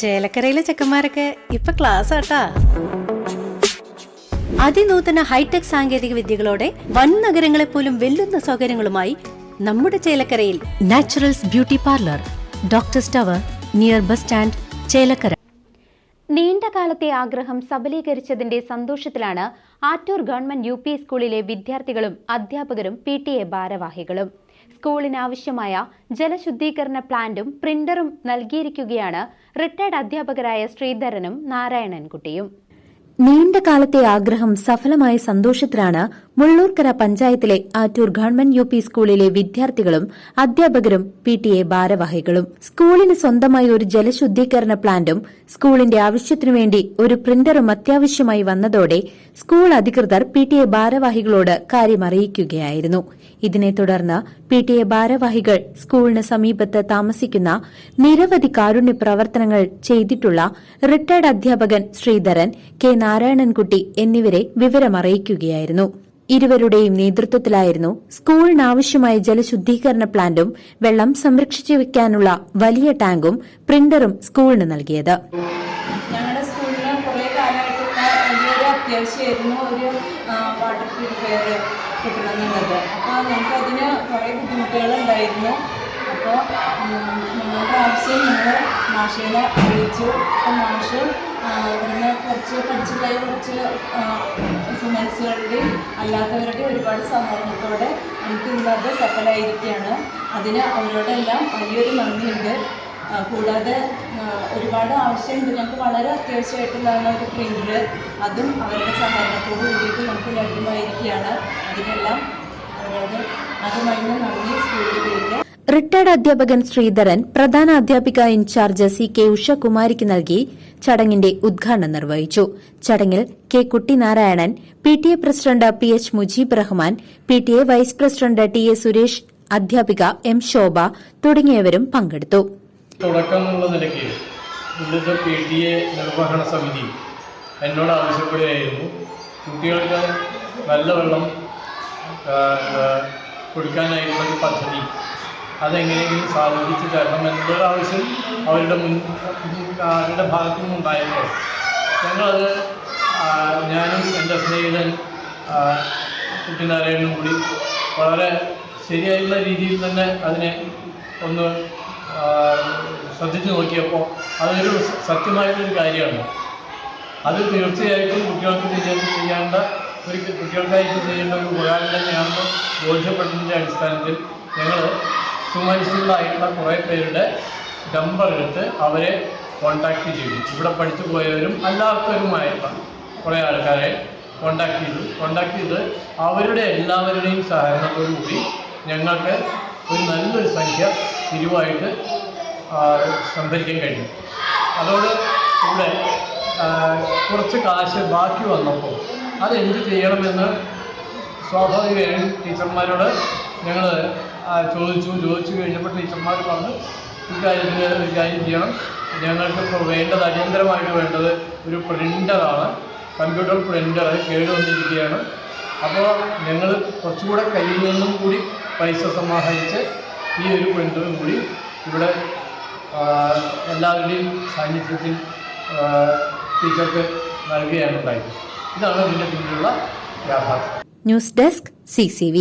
ചേലക്കരയിലെ ചെക്കന്മാരൊക്കെ ഇപ്പൊ ക്ലാസ് ആട്ടാ. അതിനൂതന ഹൈടെക് സാങ്കേതിക വിദ്യകളോടെ വൻ നഗരങ്ങളെ പോലും വെല്ലുന്ന സൗകര്യങ്ങളുമായി നമ്മുടെ ചേലക്കരയിൽ naturals beauty parlour, doctors tower, near bus stand, Chelakkara. നീണ്ട കാലത്തെ ആഗ്രഹം സബലീകരിച്ചതിന്റെ സന്തോഷത്തിലാണ് ആറ്റൂർ ഗവൺമെന്റ് UP സ്കൂളിലെ വിദ്യാർത്ഥികളും അധ്യാപകരും PTA ഭാരവാഹികളും. സ്കൂളിനാവശ്യമായ ജലശുദ്ധീകരണ പ്ലാന്റും പ്രിന്ററും നൽകിയിരിക്കുകയാണ് റിട്ടയർഡ് അധ്യാപകരായ ശ്രീധരനും നാരായണൻകുട്ടിയും. നീണ്ട കാലത്തെ ആഗ്രഹം സഫലമായ സന്തോഷത്തിലാണ് മുള്ളൂർക്കര പഞ്ചായത്തിലെ ആറ്റൂർ ഗവൺമെന്റ് UP സ്കൂളിലെ വിദ്യാർത്ഥികളും അധ്യാപകരും PTA ഭാരവാഹികളും. സ്കൂളിന് സ്വന്തമായി ഒരു ജലശുദ്ധീകരണ പ്ലാന്റും സ്കൂളിന്റെ ആവശ്യത്തിനുവേണ്ടി ഒരു പ്രിന്ററും അത്യാവശ്യമായി വന്നതോടെ സ്കൂൾ അധികൃതർ PTA ഭാരവാഹികളോട് കാര്യമറിയിക്കുകയായിരുന്നു. ഇതിനെ തുടർന്ന് PTA ഭാരവാഹികൾ സ്കൂളിന് സമീപത്ത് താമസിക്കുന്ന നിരവധി കാരുണ്യ പ്രവർത്തനങ്ങൾ ചെയ്തിട്ടുള്ള റിട്ടയർഡ് അധ്യാപകൻ ശ്രീധരൻ, K. നാരായണൻകുട്ടി എന്നിവരെ വിവരമറിയിക്കുകയായിരുന്നു. ഇരുവരുടെയും നേതൃത്വത്തിലായിരുന്നു സ്കൂളിനാവശ്യമായ ജലശുദ്ധീകരണ പ്ലാന്റും വെള്ളം സംരക്ഷിച്ചു വെക്കാനുള്ള വലിയ ടാങ്കും പ്രിന്ററും സ്കൂളിന് നൽകിയത്. ഞങ്ങളുടെ സ്കൂളിന് കുറേ കാലമായിട്ടുള്ള വലിയൊരു അത്യാവശ്യമായിരുന്നു ഒരു വാട്ടർ പ്യൂരിഫയർ കിട്ടണമെന്നുള്ളത്. അപ്പോൾ ഞങ്ങൾക്കതിന് കുറേ ബുദ്ധിമുട്ടുകളുണ്ടായിരുന്നു. അപ്പോൾ ഞങ്ങളുടെ ആവശ്യം ഞങ്ങൾ മാഷേനെ വിളിച്ചു. അപ്പോൾ മാഷ് ഇവിടുന്ന് കുറച്ച് പഠിച്ചിട്ടായി കുറച്ച് സുമൻസുകളുടെയും അല്ലാത്തവരുടെയും ഒരുപാട് സഹകരണത്തോടെ നമുക്ക് ഇന്നത് സഫലമായിരിക്കുകയാണ്. അതിന് അവരോടെല്ലാം വലിയൊരു നന്ദിയുണ്ട്. കൂടാതെ ഒരുപാട് ആവശ്യമുണ്ട്. ഞങ്ങൾക്ക് വളരെ അത്യാവശ്യമായിട്ടുള്ളതാണ് ഒരു പ്രിൻ്റർ. അതും അവരുടെ സഹകരണത്തോട് കൂടിയിട്ട് നമുക്ക് ലഭ്യമായിരിക്കുകയാണ്. അതിനെല്ലാം അവരോട് അതുമായി നന്ദി സ്കൂളിലേക്ക്. റിട്ടയർഡ് അധ്യാപകൻ ശ്രീധരൻ പ്രധാന അധ്യാപിക ഇൻചാർജ് CK ഉഷകുമാരിക്ക് നൽകി ചടങ്ങിന്റെ ഉദ്ഘാടനം നിർവഹിച്ചു. ചടങ്ങിൽ K. Kuttinarayanan, PTA president PH Mujeeb Rahman, PTA vice president TA Suresh, അധ്യാപിക M. ശോഭ തുടങ്ങിയവരും പങ്കെടുത്തു. തുടക്കം എന്നുള്ള നിലയ്ക്ക് ഇന്നത്തെ PTA നിർവഹണ സമിതി എന്നോട് ആവശ്യപ്പെടുകയായിരുന്നു, കുട്ടികൾക്ക് നല്ല വെള്ളം കൊടുക്കാനായിട്ടുള്ളൊരു പദ്ധതി അതെങ്ങനെയെങ്കിലും സാധിച്ചു തരണം എന്നൊരാവശ്യം അവരുടെ ഭാഗത്തു നിന്നുണ്ടായപ്പോൾ ഞങ്ങളത് ഞാനും എൻ്റെ സ്നേഹിതൻ കുട്ടിനാരായണനും കൂടി വളരെ ശരിയായിട്ടുള്ള രീതിയിൽ തന്നെ അതിനെ ഒന്ന് ശ്രദ്ധിച്ചു നോക്കിയപ്പോൾ അതൊരു സത്യമായിട്ടൊരു കാര്യമാണ്. അത് തീർച്ചയായിട്ടും കുട്ടികൾക്കായിട്ട് ചെയ്യേണ്ട ഒരു ഉപകാരം തന്നെയാണെന്ന് ബോധ്യപ്പെട്ടതിൻ്റെ അടിസ്ഥാനത്തിൽ ഞങ്ങൾ സുമനസ്സുകളായിട്ടുള്ള കുറേ പേരുടെ നമ്പർ എടുത്ത് അവരെ കോൺടാക്റ്റ് ചെയ്തു. ഇവിടെ പഠിച്ചു പോയവരും അല്ലാത്തവരുമായിട്ടുള്ള കുറേ ആൾക്കാരെ കോൺടാക്ട് ചെയ്ത് അവരുടെ എല്ലാവരുടെയും സഹകരണത്തോടുകൂടി ഞങ്ങൾക്ക് ഒരു നല്ലൊരു സംഖ്യ പിരിവായിട്ട് സംഭരിക്കാൻ കഴിഞ്ഞു. അതോട് ഇവിടെ കുറച്ച് കാശ് ബാക്കി വന്നപ്പോൾ അതെന്ത് ചെയ്യണമെന്ന് സ്വാഭാവികമായും ടീച്ചർമാരോട് ഞങ്ങൾ ചോദിച്ചു കഴിഞ്ഞപ്പോൾ ടീച്ചർമാർ പറഞ്ഞു, ഇക്കാര്യത്തിന് ഒരു കാര്യം ചെയ്യണം, ഞങ്ങൾക്കിപ്പോൾ വേണ്ടത് അടിയന്തരമായിട്ട് വേണ്ടത് ഒരു പ്രിൻ്ററാണ്, കമ്പ്യൂട്ടർ പ്രിൻ്റർ കേടുവന്നിരിക്കുകയാണ്. അപ്പോൾ ഞങ്ങൾ കുറച്ചുകൂടെ കയ്യിൽ നിന്നും കൂടി പൈസ സമാഹരിച്ച് ഈ ഒരു പ്രിൻ്ററും കൂടി ഇവിടെ എല്ലാവരുടെയും സാന്നിധ്യത്തിൽ ടീച്ചർക്ക് നൽകുകയാണ് ഉണ്ടായത്. ഇതാണ് ഇതിൻ്റെ പിന്നിലുള്ള യാഥാർത്ഥ്യം. News desk CCV.